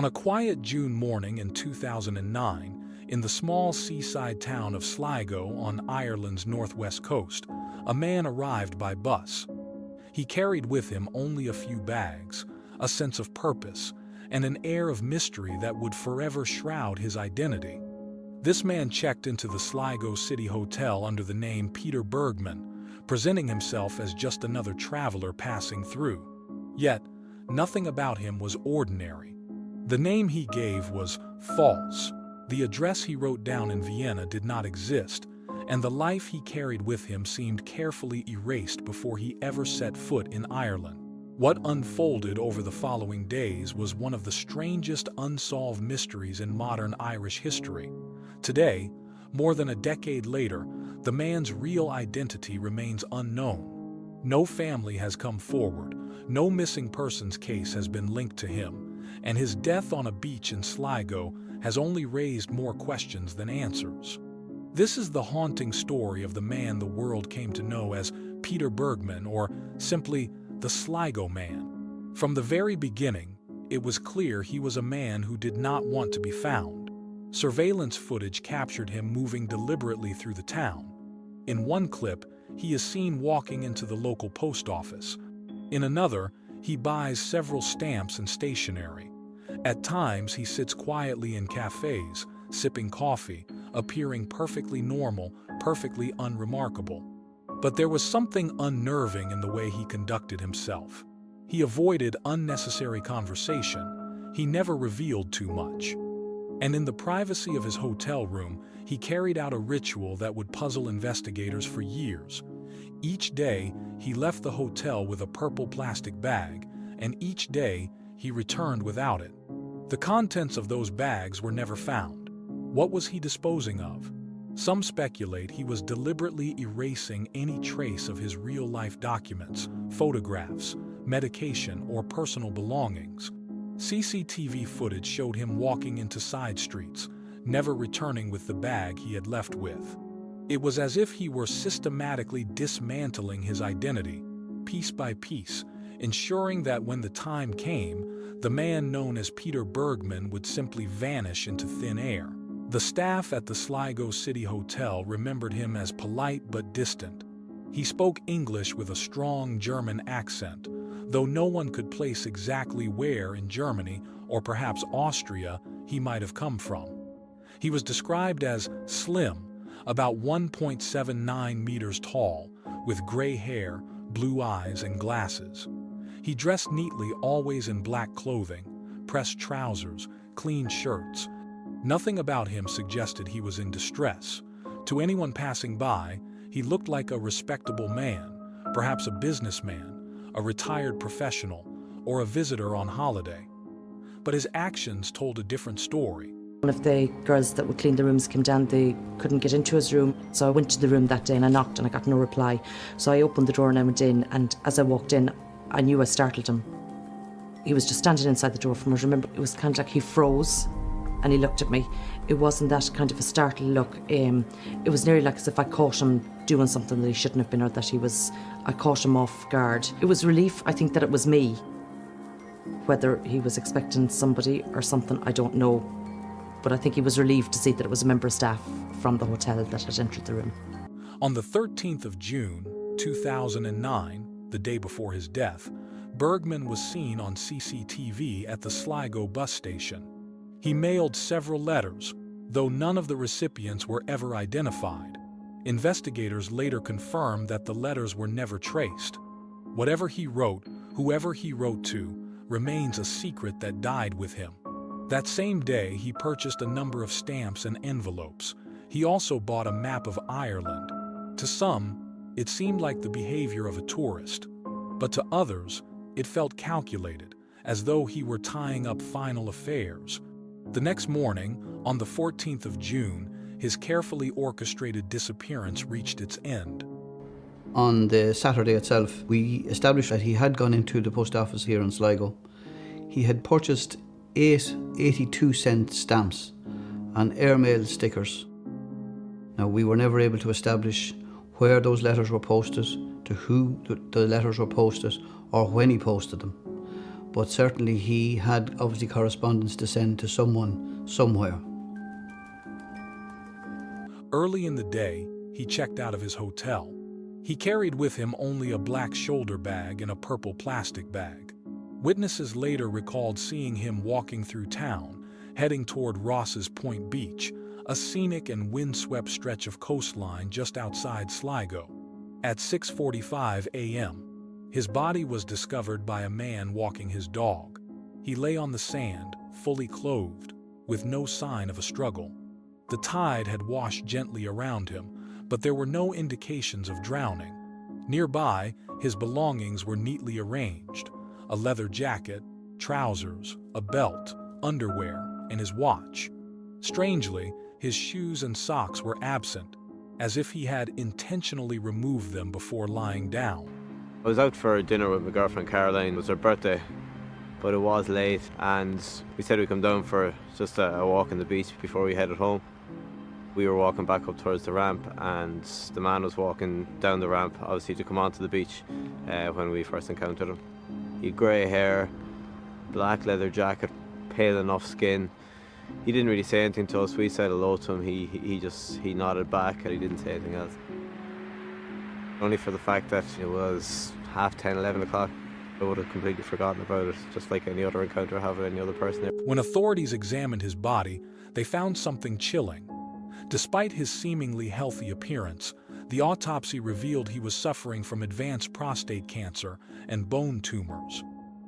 On a quiet June morning in 2009, in the small seaside town of Sligo on Ireland's northwest coast, a man arrived by bus. He carried with him only a few bags, a sense of purpose, and an air of mystery that would forever shroud his identity. This man checked into the Sligo City Hotel under the name Peter Bergmann, presenting himself as just another traveler passing through. Yet, nothing about him was ordinary. The name he gave was false. The address he wrote down in Vienna did not exist, and the life he carried with him seemed carefully erased before he ever set foot in Ireland. What unfolded over the following days was one of the strangest unsolved mysteries in modern Irish history. Today, more than a decade later, the man's real identity remains unknown. No family has come forward, no missing persons case has been linked to him, and his death on a beach in Sligo has only raised more questions than answers. This is the haunting story of the man the world came to know as Peter Bergmann, or simply the Sligo Man. From the very beginning, it was clear he was a man who did not want to be found. Surveillance footage captured him moving deliberately through the town. In one clip, he is seen walking into the local post office. In another, he buys several stamps and stationery. At times, he sits quietly in cafes, sipping coffee, appearing perfectly normal, perfectly unremarkable. But there was something unnerving in the way he conducted himself. He avoided unnecessary conversation. He never revealed too much. And in the privacy of his hotel room, he carried out a ritual that would puzzle investigators for years. Each day, he left the hotel with a purple plastic bag, and each day, he returned without it. The contents of those bags were never found. What was he disposing of? Some speculate he was deliberately erasing any trace of his real-life documents, photographs, medication, or personal belongings. CCTV footage showed him walking into side streets, never returning with the bag he had left with. It was as if he were systematically dismantling his identity, piece by piece, ensuring that when the time came, the man known as Peter Bergmann would simply vanish into thin air. The staff at the Sligo City Hotel remembered him as polite but distant. He spoke English with a strong German accent, though no one could place exactly where in Germany, or perhaps Austria, he might have come from. He was described as slim, about 1.79 meters tall, with gray hair, blue eyes, and glasses. He dressed neatly, always in black clothing, pressed trousers, clean shirts. Nothing about him suggested he was in distress. To anyone passing by, he looked like a respectable man, perhaps a businessman, a retired professional, or a visitor on holiday. But his actions told a different story. One of the girls that would clean the rooms came down. They couldn't get into his room, so I went to the room that day and I knocked and I got no reply. So I opened the door and I went in, and as I walked in, I knew I startled him. He was just standing inside the door from us. Remember, it was kind of like he froze and he looked at me. It wasn't that kind of a startled look. It was nearly like as if I caught him doing something that he shouldn't have been, or that I caught him off guard. It was relief, I think, that it was me. Whether he was expecting somebody or something, I don't know. But I think he was relieved to see that it was a member of staff from the hotel that had entered the room. On the 13th of June, 2009, the day before his death, Bergmann was seen on CCTV at the Sligo bus station. He mailed several letters, though none of the recipients were ever identified. Investigators later confirmed that the letters were never traced. Whatever he wrote, whoever he wrote to, remains a secret that died with him. That same day, he purchased a number of stamps and envelopes. He also bought a map of Ireland. To some, it seemed like the behavior of a tourist, but to others, it felt calculated, as though he were tying up final affairs. The next morning, on the 14th of June, his carefully orchestrated disappearance reached its end. On the Saturday itself, we established that he had gone into the post office here in Sligo. He had purchased 8 82-cent stamps and airmail stickers. Now, we were never able to establish where those letters were posted, to who the letters were posted, or when he posted them. but certainly he had obviously correspondence to send to someone somewhere. Early in the day, he checked out of his hotel. He carried with him only a black shoulder bag and a purple plastic bag. Witnesses later recalled seeing him walking through town, heading toward Ross's Point Beach, a scenic and windswept stretch of coastline just outside Sligo. At 6:45 a.m., his body was discovered by a man walking his dog. He lay on the sand, fully clothed, with no sign of a struggle. The tide had washed gently around him, but there were no indications of drowning. Nearby, his belongings were neatly arranged: a leather jacket, trousers, a belt, underwear, and his watch. Strangely, his shoes and socks were absent, as if he had intentionally removed them before lying down. I was out for dinner with my girlfriend Caroline. It was her birthday, but it was late, and we said we'd come down for just a walk on the beach before we headed home. We were walking back up towards the ramp, and the man was walking down the ramp, obviously to come onto the beach when we first encountered him. He had grey hair, black leather jacket, pale enough skin. He didn't really say anything to us. We said hello to him. He nodded back, and he didn't say anything else. Only for the fact that it was 10:30, 11 o'clock. I would have completely forgotten about it, just like any other encounter I have with any other person there. When authorities examined his body, they found something chilling. Despite his seemingly healthy appearance, the autopsy revealed he was suffering from advanced prostate cancer and bone tumors.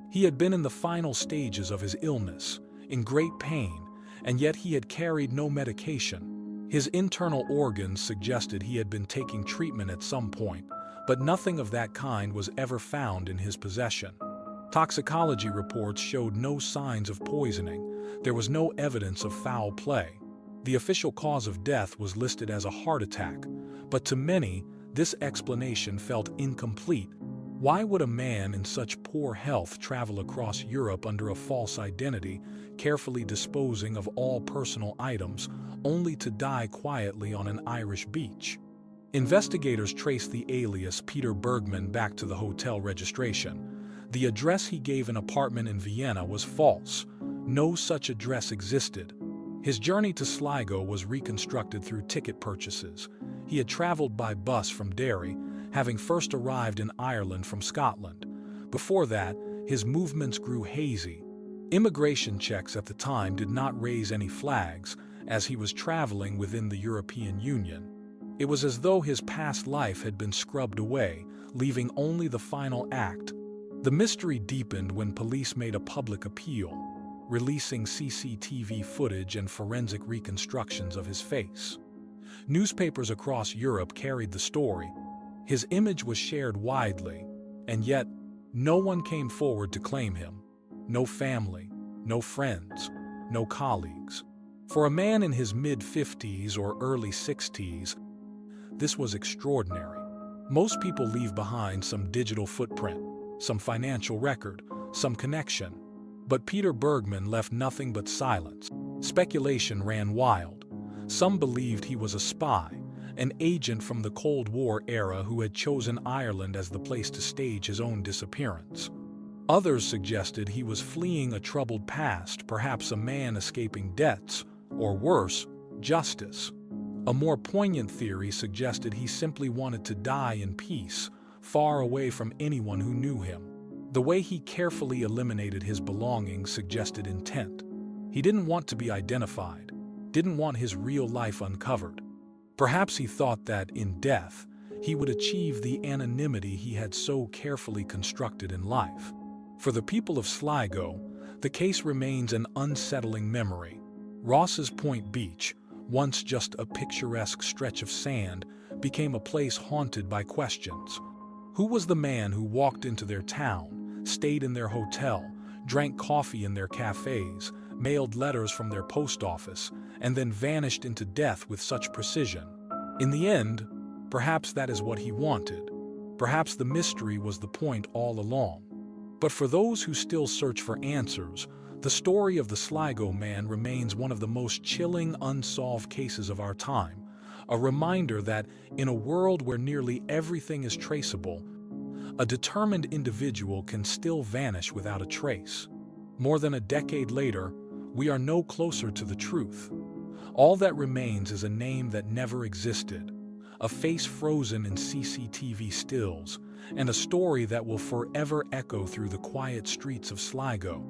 He had been in the final stages of his illness, in great pain, and yet he had carried no medication. His internal organs suggested he had been taking treatment at some point, but nothing of that kind was ever found in his possession. Toxicology reports showed no signs of poisoning. There was no evidence of foul play. The official cause of death was listed as a heart attack, but to many, this explanation felt incomplete. Why would a man in such poor health travel across Europe under a false identity, carefully disposing of all personal items, only to die quietly on an Irish beach? Investigators traced the alias Peter Bergmann back to the hotel registration. The address he gave, an apartment in Vienna, was false. No such address existed. His journey to Sligo was reconstructed through ticket purchases. He had traveled by bus from Derry, having first arrived in Ireland from Scotland. Before that, his movements grew hazy. Immigration checks at the time did not raise any flags, as he was traveling within the European Union. It was as though his past life had been scrubbed away, leaving only the final act. The mystery deepened when police made a public appeal, releasing CCTV footage and forensic reconstructions of his face. Newspapers across Europe carried the story. His image was shared widely, and yet no one came forward to claim him. No family, no friends, no colleagues. For a man in his mid-50s or early 60s, this was extraordinary. Most people leave behind some digital footprint, some financial record, some connection. But Peter Bergmann left nothing but silence. Speculation ran wild. Some believed he was a spy, an agent from the Cold War era who had chosen Ireland as the place to stage his own disappearance. Others suggested he was fleeing a troubled past, perhaps a man escaping debts, or worse, justice. A more poignant theory suggested he simply wanted to die in peace, far away from anyone who knew him. The way he carefully eliminated his belongings suggested intent. He didn't want to be identified, didn't want his real life uncovered. Perhaps he thought that, in death, he would achieve the anonymity he had so carefully constructed in life. For the people of Sligo, the case remains an unsettling memory. Ross's Point Beach, once just a picturesque stretch of sand, became a place haunted by questions. Who was the man who walked into their town, stayed in their hotel, drank coffee in their cafes, mailed letters from their post office, and then vanished into death with such precision? In the end, perhaps that is what he wanted. Perhaps the mystery was the point all along. But for those who still search for answers, the story of the Sligo man remains one of the most chilling unsolved cases of our time, a reminder that in a world where nearly everything is traceable, A determined individual can still vanish without a trace. More than a decade later, we are no closer to the truth. All that remains is a name that never existed, a face frozen in CCTV stills, and a story that will forever echo through the quiet streets of Sligo.